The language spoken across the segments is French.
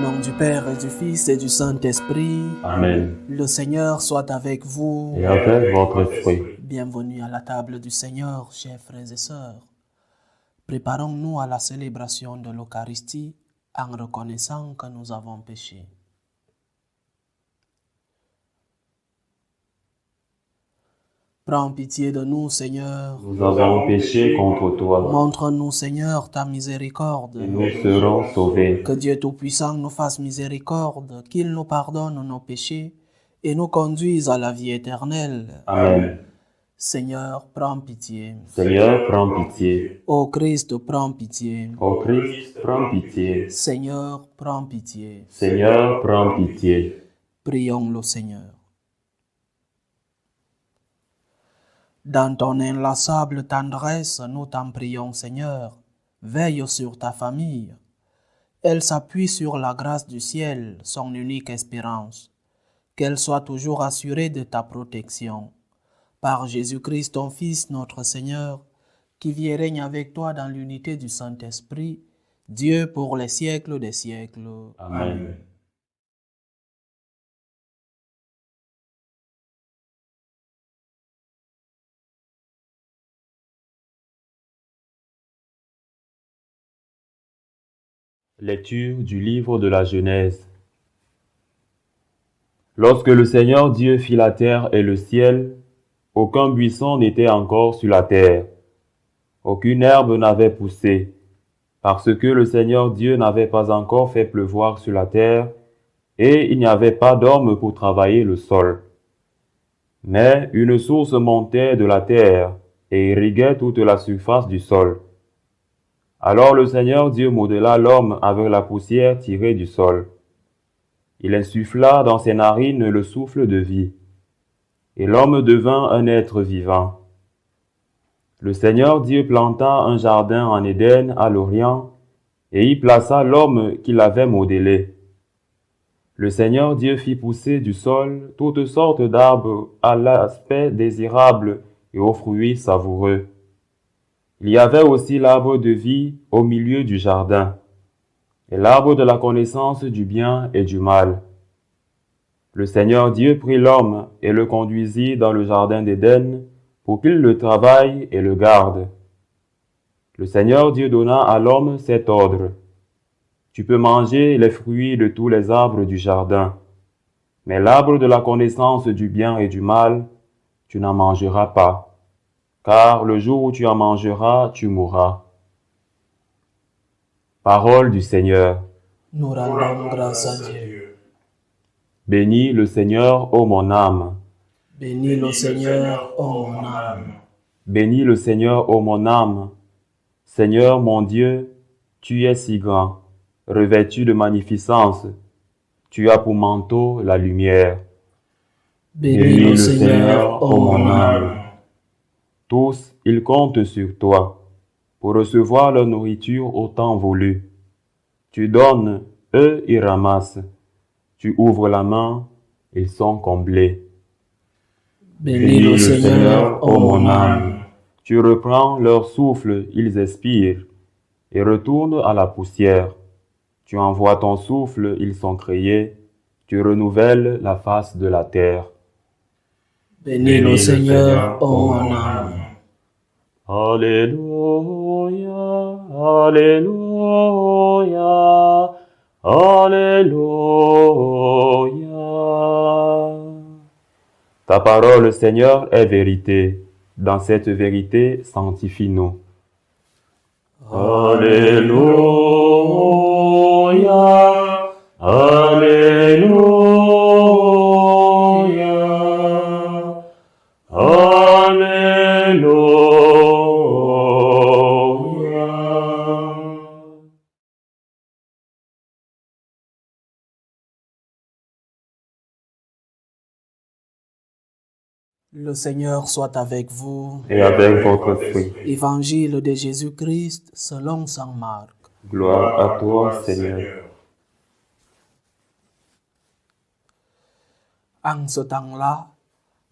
nom du Père et du Fils et du Saint-Esprit. Amen. Le Seigneur soit avec vous. Et avec votre esprit. Bienvenue à la table du Seigneur, chers frères et sœurs. Préparons-nous à la célébration de l'Eucharistie en reconnaissant que nous avons péché. Prends pitié de nous, Seigneur. Nous avons péché contre toi. Montre-nous, Seigneur, ta miséricorde. Et nous serons sauvés. Que Dieu Tout-Puissant nous fasse miséricorde, qu'il nous pardonne nos péchés et nous conduise à la vie éternelle. Amen. Seigneur, prends pitié. Seigneur, prends pitié. Ô Christ, prends pitié. Ô Christ, prends pitié. Seigneur, prends pitié. Seigneur, prends pitié. Prions le Seigneur. Dans ton inlassable tendresse, nous t'en prions, Seigneur. Veille sur ta famille. Elle s'appuie sur la grâce du ciel, son unique espérance. Qu'elle soit toujours assurée de ta protection. Par Jésus-Christ, ton Fils, notre Seigneur, qui vit et règne avec toi dans l'unité du Saint-Esprit, Dieu pour les siècles des siècles. Amen. Lecture du livre de la Genèse. Lorsque le Seigneur Dieu fit la terre et le ciel, aucun buisson n'était encore sur la terre. Aucune herbe n'avait poussé, parce que le Seigneur Dieu n'avait pas encore fait pleuvoir sur la terre, et il n'y avait pas d'homme pour travailler le sol. Mais une source montait de la terre et irriguait toute la surface du sol. Alors le Seigneur Dieu modela l'homme avec la poussière tirée du sol. Il insuffla dans ses narines le souffle de vie, et l'homme devint un être vivant. Le Seigneur Dieu planta un jardin en Éden à l'Orient, et y plaça l'homme qu'il avait modélé. Le Seigneur Dieu fit pousser du sol toutes sortes d'arbres à l'aspect désirable et aux fruits savoureux. Il y avait aussi l'arbre de vie au milieu du jardin, et l'arbre de la connaissance du bien et du mal. Le Seigneur Dieu prit l'homme et le conduisit dans le jardin d'Éden pour qu'il le travaille et le garde. Le Seigneur Dieu donna à l'homme cet ordre. Tu peux manger les fruits de tous les arbres du jardin, mais l'arbre de la connaissance du bien et du mal, tu n'en mangeras pas. Car le jour où tu en mangeras, tu mourras. Parole du Seigneur. Nous rendons grâce à Dieu. Bénis le Seigneur, ô mon âme. Bénis le Seigneur, ô mon âme. Bénis le Seigneur, ô mon âme. Seigneur mon Dieu, tu es si grand, revêtu de magnificence. Tu as pour manteau la lumière. Bénis le Seigneur, ô mon âme. Tous, ils comptent sur toi pour recevoir leur nourriture au temps voulu. Tu donnes, eux, ils ramassent. Tu ouvres la main, ils sont comblés. Bénis le Seigneur, ô mon âme. Tu reprends leur souffle, ils expirent, et retournent à la poussière. Tu envoies ton souffle, ils sont créés. Tu renouvelles la face de la terre. Bénis le Seigneur, ô mon âme. Alléluia, Alléluia, Alléluia. Ta parole, Seigneur, est vérité. Dans cette vérité, sanctifie-nous. Alléluia, Alléluia, Alléluia. Le Seigneur soit avec vous. Et avec votre esprit. Évangile de Jésus-Christ selon saint Marc. Gloire à toi, Seigneur. En ce temps-là,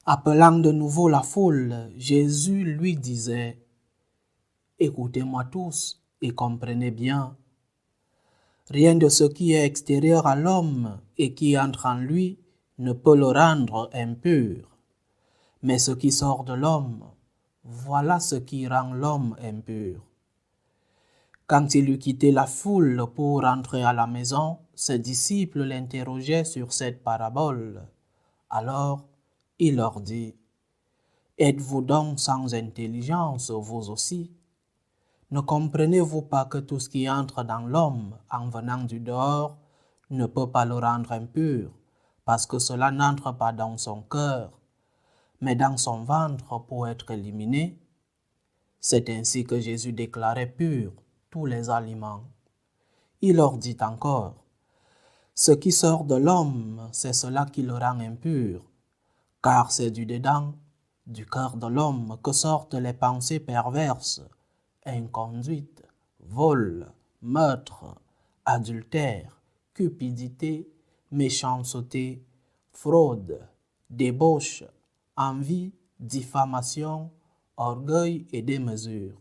appelant de nouveau la foule, Jésus lui disait « Écoutez-moi tous et comprenez bien. Rien de ce qui est extérieur à l'homme et qui entre en lui ne peut le rendre impur. Mais ce qui sort de l'homme, voilà ce qui rend l'homme impur. Quand il eut quitté la foule pour rentrer à la maison, ses disciples l'interrogeaient sur cette parabole. Alors il leur dit, « Êtes-vous donc sans intelligence, vous aussi? Ne comprenez-vous pas que tout ce qui entre dans l'homme en venant du dehors ne peut pas le rendre impur, parce que cela n'entre pas dans son cœur, mais dans son ventre pour être éliminé? » C'est ainsi que Jésus déclarait purs tous les aliments. Il leur dit encore, « Ce qui sort de l'homme, c'est cela qui le rend impur, car c'est du dedans, du cœur de l'homme, que sortent les pensées perverses, inconduite, vol, meurtre, adultère, cupidité, méchanceté, fraude, débauche, envie, diffamation, orgueil et démesure.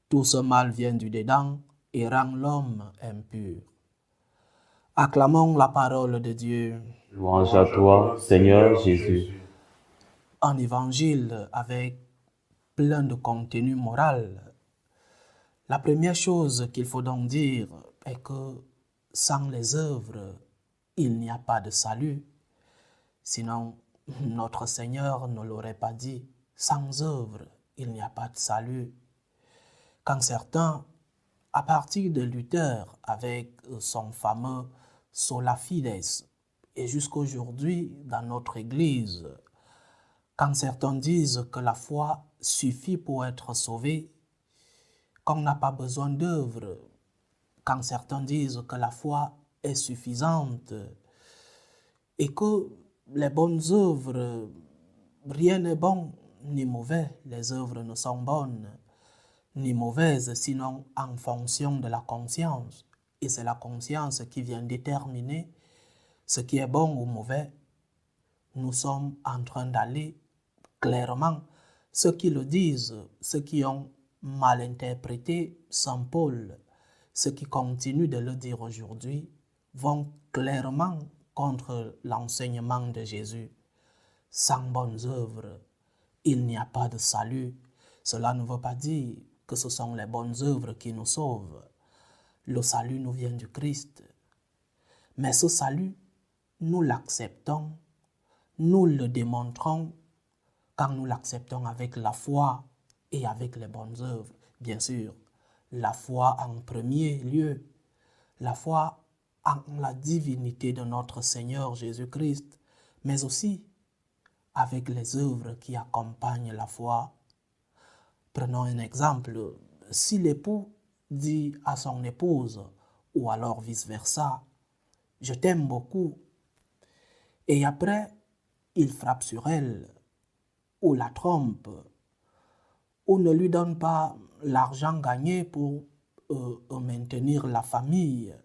Tout ce mal vient du dedans et rend l'homme impur. » Acclamons la parole de Dieu. Louange à toi, Seigneur Jésus. Un évangile avec plein de contenu moral. La première chose qu'il faut donc dire est que sans les œuvres, il n'y a pas de salut. Sinon, notre Seigneur ne l'aurait pas dit. Sans œuvres, il n'y a pas de salut. Quand certains, à partir de Luther, avec son fameux Sola Fides, et jusqu'aujourd'hui dans notre Église, quand certains disent que la foi suffit pour être sauvé, qu'on n'a pas besoin d'œuvres, quand certains disent que la foi est suffisante et que les bonnes œuvres, rien n'est bon ni mauvais, les œuvres ne sont bonnes ni mauvaises, sinon en fonction de la conscience. Et c'est la conscience qui vient déterminer ce qui est bon ou mauvais. Nous sommes en train d'aller clairement. Ceux qui le disent, ceux qui ont mal interprété Saint Paul, ceux qui continuent de le dire aujourd'hui, vont clairement contre l'enseignement de Jésus. Sans bonnes œuvres, il n'y a pas de salut. Cela ne veut pas dire que ce sont les bonnes œuvres qui nous sauvent. Le salut nous vient du Christ. Mais ce salut, nous l'acceptons, nous le démontrons quand nous l'acceptons avec la foi et avec les bonnes œuvres. Bien sûr, la foi en premier lieu, la foi en la divinité de notre Seigneur Jésus-Christ, mais aussi avec les œuvres qui accompagnent la foi. Prenons un exemple. Si l'époux dit à son épouse, ou alors vice-versa, « Je t'aime beaucoup », et après, il frappe sur elle, ou la trompe, ou ne lui donne pas l'argent gagné pour maintenir la famille,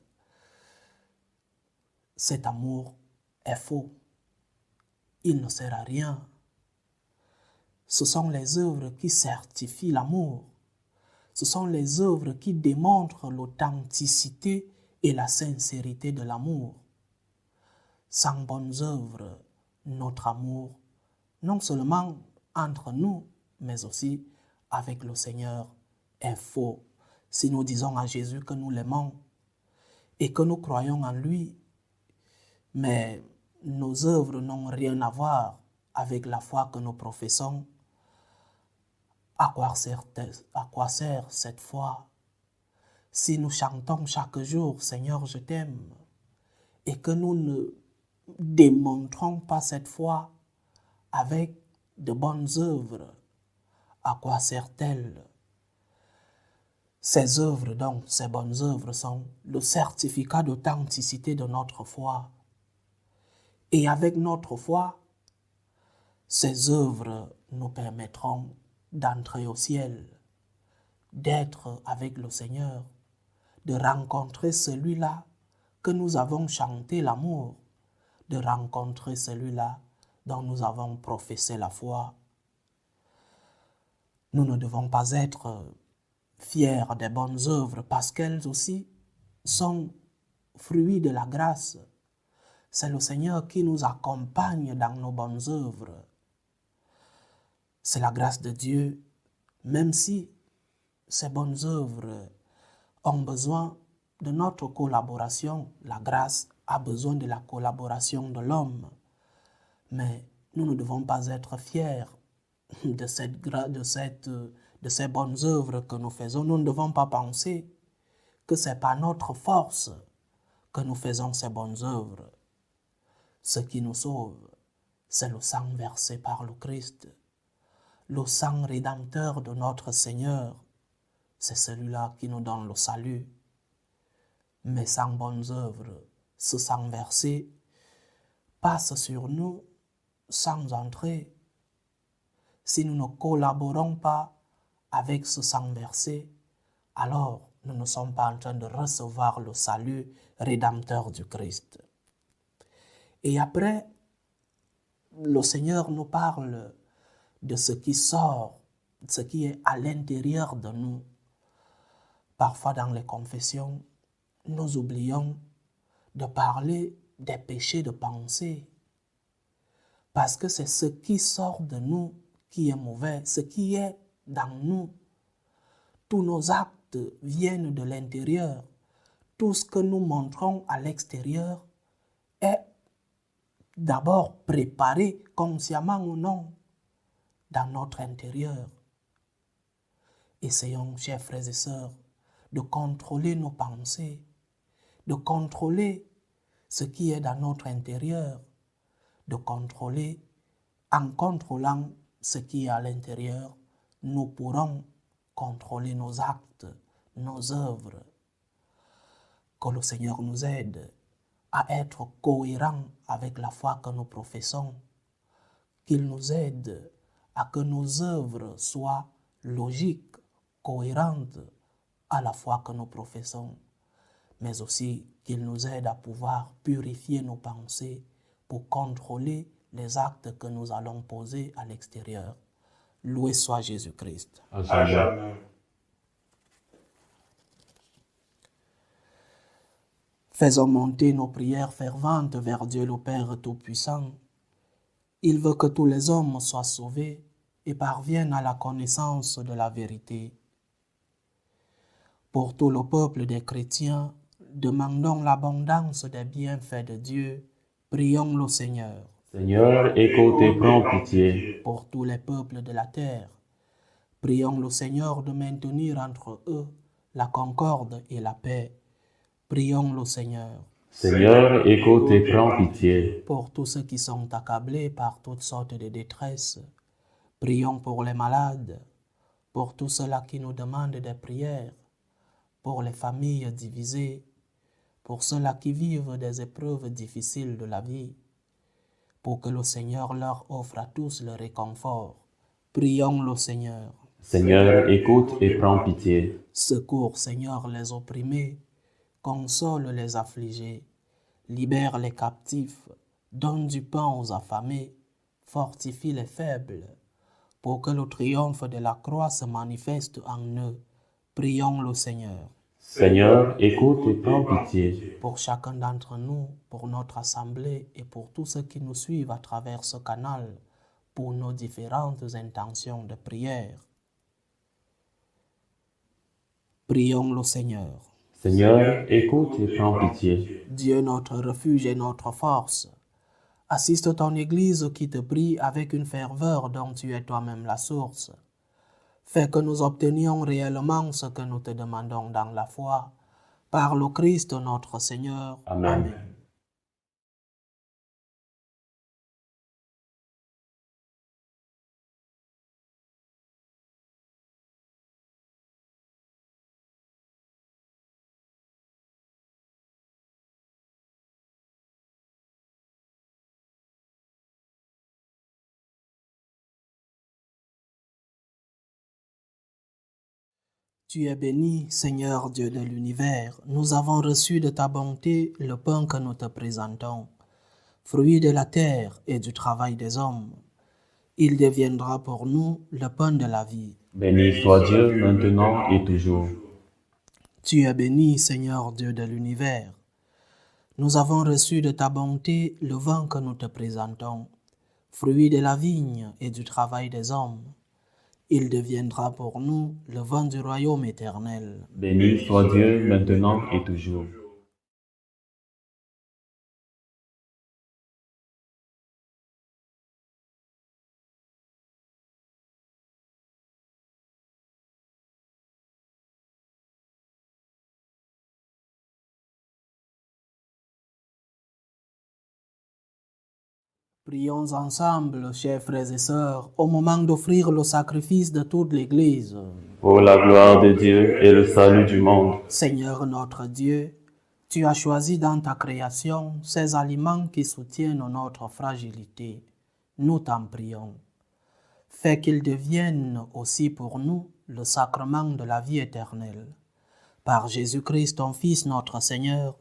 cet amour est faux. Il ne sert à rien. Ce sont les œuvres qui certifient l'amour. Ce sont les œuvres qui démontrent l'authenticité et la sincérité de l'amour. Sans bonnes œuvres, notre amour, non seulement entre nous, mais aussi avec le Seigneur, est faux. Si nous disons à Jésus que nous l'aimons et que nous croyons en lui, mais nos œuvres n'ont rien à voir avec la foi que nous professons, à quoi sert cette foi? Si nous chantons chaque jour « Seigneur, je t'aime » et que nous ne démontrons pas cette foi avec de bonnes œuvres, à quoi sert-elle? Ces œuvres, donc, ces bonnes œuvres sont le certificat d'authenticité de notre foi. Et avec notre foi, ces œuvres nous permettront d'entrer au ciel, d'être avec le Seigneur, de rencontrer celui-là que nous avons chanté l'amour, de rencontrer celui-là dont nous avons professé la foi. Nous ne devons pas être fiers des bonnes œuvres parce qu'elles aussi sont fruits de la grâce. C'est le Seigneur qui nous accompagne dans nos bonnes œuvres. C'est la grâce de Dieu, même si ces bonnes œuvres ont besoin de notre collaboration. La grâce a besoin de la collaboration de l'homme. Mais nous ne devons pas être fiers de ces bonnes œuvres que nous faisons. Nous ne devons pas penser que c'est par notre force que nous faisons ces bonnes œuvres. Ce qui nous sauve, c'est le sang versé par le Christ. Le sang rédempteur de notre Seigneur, c'est celui-là qui nous donne le salut. Mais sans bonnes œuvres, ce sang versé passe sur nous sans entrée. Si nous ne collaborons pas avec ce sang versé, alors nous ne sommes pas en train de recevoir le salut rédempteur du Christ. Et après, le Seigneur nous parle de ce qui sort, ce qui est à l'intérieur de nous. Parfois dans les confessions, nous oublions de parler des péchés de pensée. Parce que c'est ce qui sort de nous qui est mauvais, ce qui est dans nous. Tous nos actes viennent de l'intérieur. Tout ce que nous montrons à l'extérieur est d'abord préparé consciemment ou non dans notre intérieur. Essayons, chers frères et sœurs, de contrôler nos pensées, de contrôler ce qui est dans notre intérieur, de contrôler, en contrôlant ce qui est à l'intérieur, nous pourrons contrôler nos actes, nos œuvres. Que le Seigneur nous aide à être cohérents avec la foi que nous professons, qu'il nous aide à que nos œuvres soient logiques, cohérentes à la foi que nous professons, mais aussi qu'il nous aide à pouvoir purifier nos pensées pour contrôler les actes que nous allons poser à l'extérieur. Loué soit Jésus-Christ. Amen. Faisons monter nos prières ferventes vers Dieu le Père Tout-Puissant. Il veut que tous les hommes soient sauvés et parviennent à la connaissance de la vérité. Pour tout le peuple des chrétiens, demandons l'abondance des bienfaits de Dieu. Prions le Seigneur. Seigneur, écoute et prends pitié. Pour tous les peuples de la terre, prions le Seigneur de maintenir entre eux la concorde et la paix. Prions le Seigneur. Seigneur, écoute et prends pitié. Pour tous ceux qui sont accablés par toutes sortes de détresses, prions pour les malades, pour tous ceux-là qui nous demandent des prières, pour les familles divisées, pour ceux-là qui vivent des épreuves difficiles de la vie, pour que le Seigneur leur offre à tous le réconfort. Prions le Seigneur. Seigneur, écoute et prends pitié. Secours, Seigneur, les opprimés, console les affligés, libère les captifs, donne du pain aux affamés, fortifie les faibles, pour que le triomphe de la croix se manifeste en eux. Prions le Seigneur. Seigneur, écoute et prends pitié. Pour chacun d'entre nous, pour notre assemblée et pour tous ceux qui nous suivent à travers ce canal, pour nos différentes intentions de prière. Prions le Seigneur. Seigneur, écoute et prends pitié. Dieu notre refuge et notre force, assiste ton Église qui te prie avec une ferveur dont tu es toi-même la source. Fais que nous obtenions réellement ce que nous te demandons dans la foi, par le Christ notre Seigneur. Amen. Tu es béni, Seigneur Dieu de l'univers. Nous avons reçu de ta bonté le pain que nous te présentons, fruit de la terre et du travail des hommes. Il deviendra pour nous le pain de la vie. Béni soit Dieu maintenant et toujours. Tu es béni, Seigneur Dieu de l'univers. Nous avons reçu de ta bonté le vin que nous te présentons, fruit de la vigne et du travail des hommes. Il deviendra pour nous le vin du royaume éternel. Béni soit Dieu maintenant et toujours. Prions ensemble, chers frères et sœurs, au moment d'offrir le sacrifice de toute l'Église. Pour la gloire de Dieu et le salut du monde. Seigneur notre Dieu, tu as choisi dans ta création ces aliments qui soutiennent notre fragilité. Nous t'en prions. Fais qu'ils deviennent aussi pour nous le sacrement de la vie éternelle. Par Jésus-Christ, ton Fils, notre Seigneur,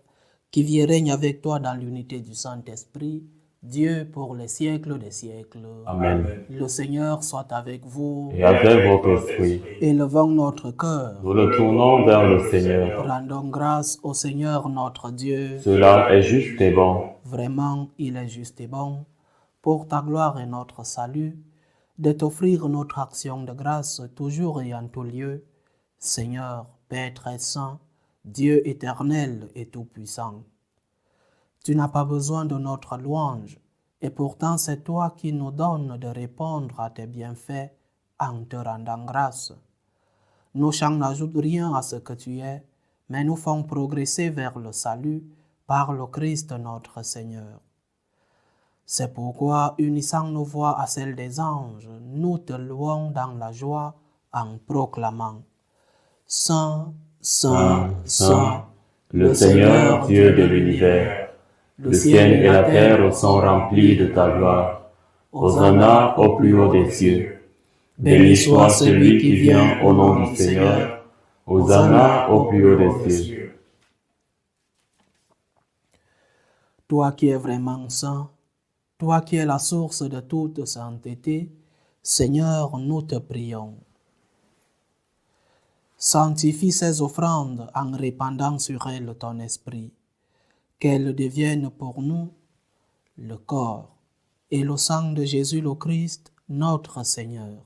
qui vit et règne avec toi dans l'unité du Saint-Esprit, Dieu pour les siècles des siècles. Amen. Le Seigneur soit avec vous. Et avec votre esprit, Élevons notre cœur. nous le tournons vers le Seigneur. Rendons grâce au Seigneur notre Dieu. Cela est juste et bon. Vraiment, il est juste et bon, pour ta gloire et notre salut, de t'offrir notre action de grâce toujours et en tout lieu. Seigneur, Père très saint, Dieu éternel et tout-puissant. Tu n'as pas besoin de notre louange, et pourtant c'est toi qui nous donnes de répondre à tes bienfaits en te rendant grâce. Nos chants n'ajoutent rien à ce que tu es, mais nous font progresser vers le salut par le Christ notre Seigneur. C'est pourquoi, unissant nos voix à celles des anges, nous te louons dans la joie en proclamant « Saint, Saint, Saint, le Seigneur Dieu de l'univers. Le ciel et la terre sont remplis de ta gloire. Hosanna au plus haut des cieux. Béni soit celui qui vient au nom du Seigneur. Hosanna au plus haut des cieux. Toi qui es vraiment saint, toi qui es la source de toute sainteté, Seigneur, nous te prions. Sanctifie ces offrandes en répandant sur elles ton esprit, qu'elles deviennent pour nous le corps et le sang de Jésus le Christ, notre Seigneur.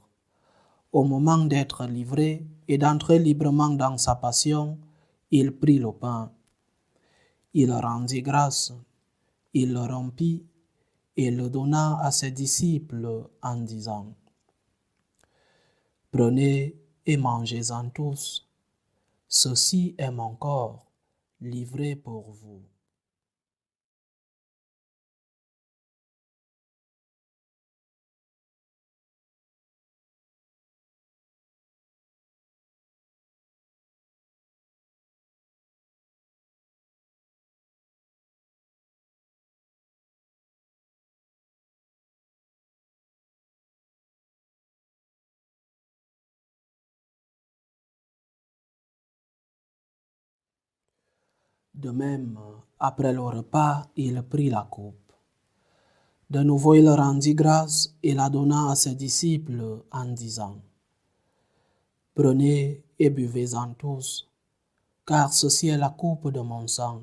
Au moment d'être livré et d'entrer librement dans sa passion, il prit le pain. Il rendit grâce, il le rompit et le donna à ses disciples en disant « Prenez et mangez-en tous. Ceci est mon corps, livré pour vous. » De même, après le repas, il prit la coupe. De nouveau, il rendit grâce et la donna à ses disciples en disant « Prenez et buvez-en tous, car ceci est la coupe de mon sang,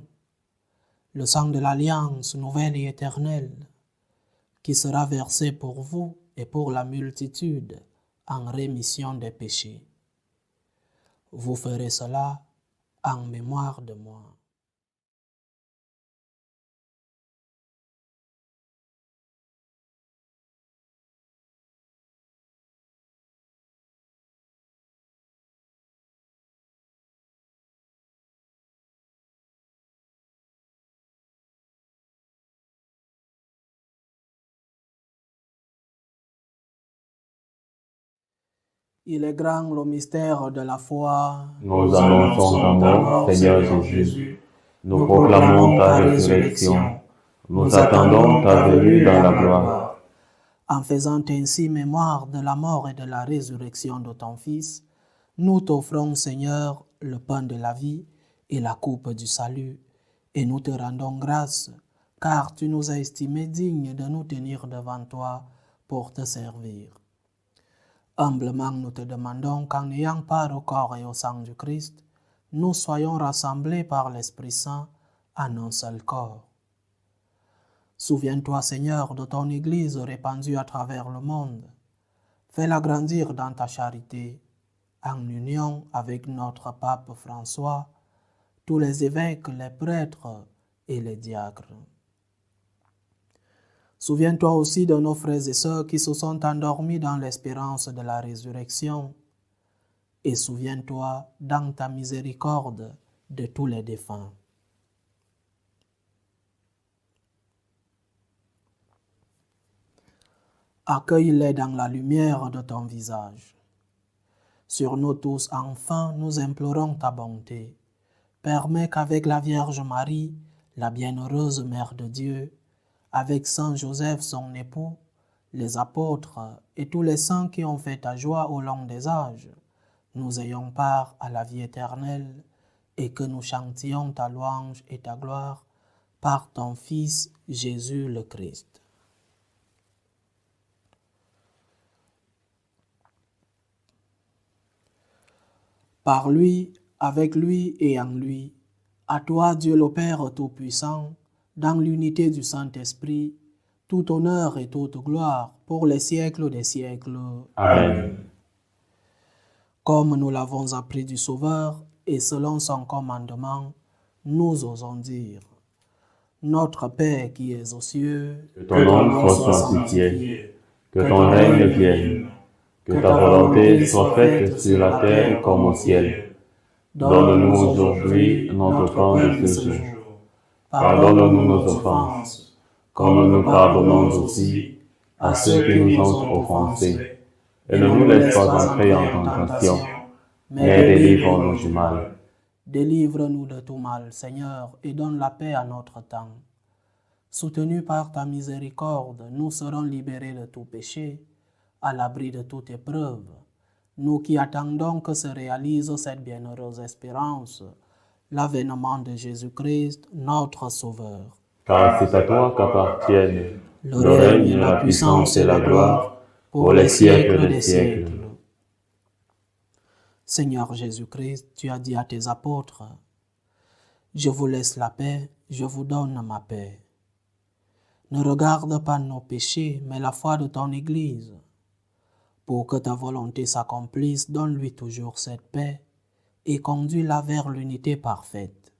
le sang de l'alliance nouvelle et éternelle, qui sera versé pour vous et pour la multitude en rémission des péchés. Vous ferez cela en mémoire de moi. » Il est grand le mystère de la foi. Nous annonçons ta mort, Seigneur Jésus. Nous proclamons ta résurrection. Nous attendons ta venue dans la gloire. En faisant ainsi mémoire de la mort et de la résurrection de ton Fils, nous t'offrons, Seigneur, le pain de la vie et la coupe du salut, et nous te rendons grâce, car tu nous as estimés dignes de nous tenir devant toi pour te servir. Humblement, nous te demandons qu'en ayant part au corps et au sang du Christ, nous soyons rassemblés par l'Esprit Saint en un seul corps. Souviens-toi, Seigneur, de ton Église répandue à travers le monde. Fais-la grandir dans ta charité, en union avec notre pape François, tous les évêques, les prêtres et les diacres. Souviens-toi aussi de nos frères et sœurs qui se sont endormis dans l'espérance de la résurrection. Et souviens-toi, dans ta miséricorde, de tous les défunts. Accueille-les dans la lumière de ton visage. Sur nous tous, enfin, nous implorons ta bonté. Permets qu'avec la Vierge Marie, la bienheureuse Mère de Dieu, avec Saint Joseph, son époux, les apôtres et tous les saints qui ont fait ta joie au long des âges, nous ayons part à la vie éternelle et que nous chantions ta louange et ta gloire par ton Fils Jésus le Christ. Par lui, avec lui et en lui, à toi Dieu le Père Tout-Puissant, dans l'unité du Saint-Esprit, tout honneur et toute gloire pour les siècles des siècles. Amen. Comme nous l'avons appris du Sauveur et selon son commandement, nous osons dire: Notre Père qui es aux cieux, Que ton nom soit sanctifié, que ton règne vienne, que ta volonté soit faite sur la terre comme au ciel. Donne-nous aujourd'hui notre pain de ce jour. Pardonne-nous nos offenses, comme nous pardonnons aussi à ceux qui nous ont offensés. Et ne nous laisse pas entrer en tentation, mais délivre-nous du mal. Délivre-nous de tout mal, Seigneur, et donne la paix à notre temps. Soutenus par ta miséricorde, nous serons libérés de tout péché, à l'abri de toute épreuve, nous qui attendons que se réalise cette bienheureuse espérance, l'avènement de Jésus-Christ, notre Sauveur. Car c'est à toi qu'appartiennent le règne, la puissance et la gloire, pour les siècles des siècles. Seigneur Jésus-Christ, tu as dit à tes apôtres: Je vous laisse la paix, je vous donne ma paix. Ne regarde pas nos péchés, mais la foi de ton Église. Pour que ta volonté s'accomplisse, donne-lui toujours cette paix et conduis-la vers l'unité parfaite.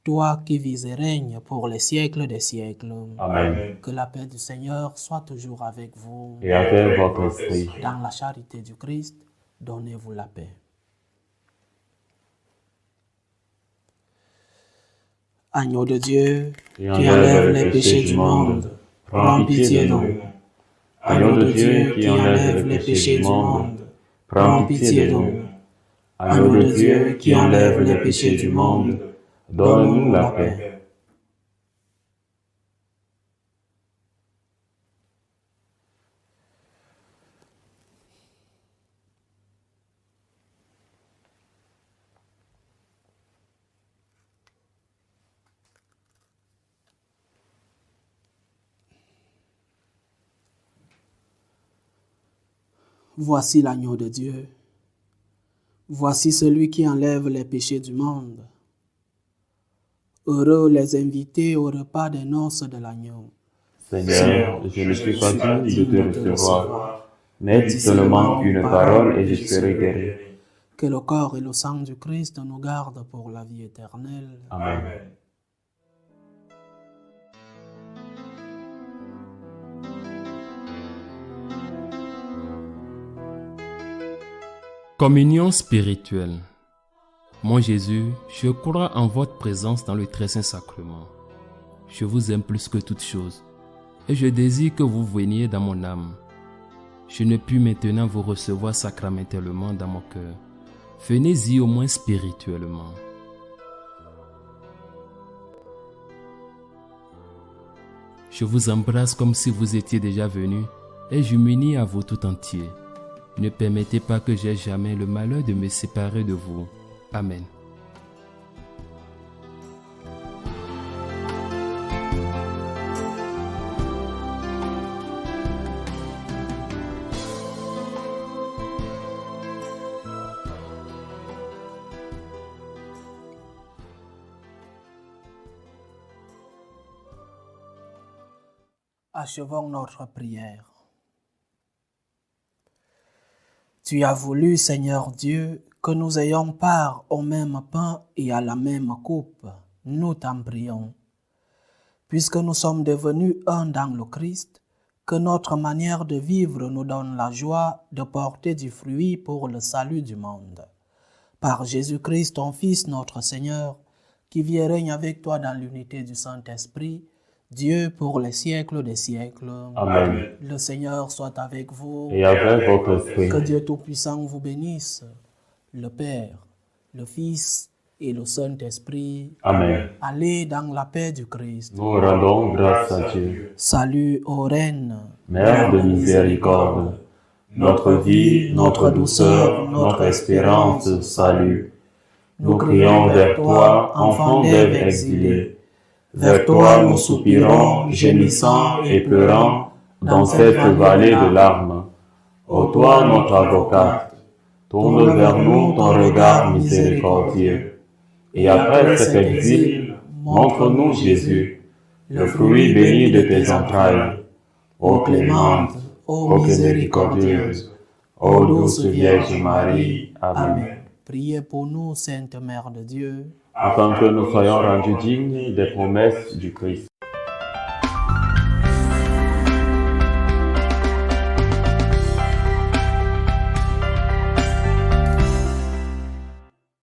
Toi qui vis et règnes pour les siècles des siècles. Amen. Que la paix du Seigneur soit toujours avec vous. Et avec votre esprit. Dans la charité du Christ, donnez-vous la paix. Agneau de Dieu, qui enlève les péchés du monde, prends pitié de nous. Agneau de Dieu, qui enlève les péchés du monde, prends pitié de nous. Agneau de Dieu, qui enlève les péchés du monde, donne-nous la paix. Voici l'agneau de Dieu. Voici celui qui enlève les péchés du monde. Heureux les invités au repas des noces de l'agneau. Seigneur, je ne suis pas digne de te recevoir, mais dis seulement une parole et je serai guéri. Que le corps et le sang du Christ nous gardent pour la vie éternelle. Amen. Communion spirituelle. Mon Jésus, je crois en votre présence dans le très saint sacrement. Je vous aime plus que toute chose et je désire que vous veniez dans mon âme. Je ne puis maintenant vous recevoir sacramentellement dans mon cœur. Venez-y au moins spirituellement. Je vous embrasse comme si vous étiez déjà venu et je m'unis à vous tout entier. Ne permettez pas que j'aie jamais le malheur de me séparer de vous. Amen. Achevons notre prière. Tu as voulu, Seigneur Dieu, que nous ayons part au même pain et à la même coupe. Nous t'en prions. Puisque nous sommes devenus un dans le Christ, que notre manière de vivre nous donne la joie de porter du fruit pour le salut du monde. Par Jésus-Christ, ton Fils, notre Seigneur, qui vit et règne avec toi dans l'unité du Saint-Esprit, Dieu pour les siècles des siècles. Amen. Le Seigneur soit avec vous. Et avec votre esprit. Que Dieu Tout-Puissant vous bénisse, le Père, le Fils et le Saint-Esprit. Amen. Allez dans la paix du Christ. Nous rendons grâce à Dieu. Salut ô Reine, Mère de miséricorde, notre vie, notre douceur, notre espérance, salut. Nous crions vers toi, enfant d'Ève exilée. Vers toi nous soupirons, gémissant et pleurant, dans cette vallée de larmes. Ô toi notre avocate, tourne vers nous ton regard miséricordieux. Et après cet exil, montre-nous Jésus, le fruit béni de tes entrailles. Ô clémente, ô miséricordieuse, ô douce Vierge Marie. Amen. Priez pour nous, Sainte Mère de Dieu, Afin que nous soyons rendus dignes des promesses du Christ.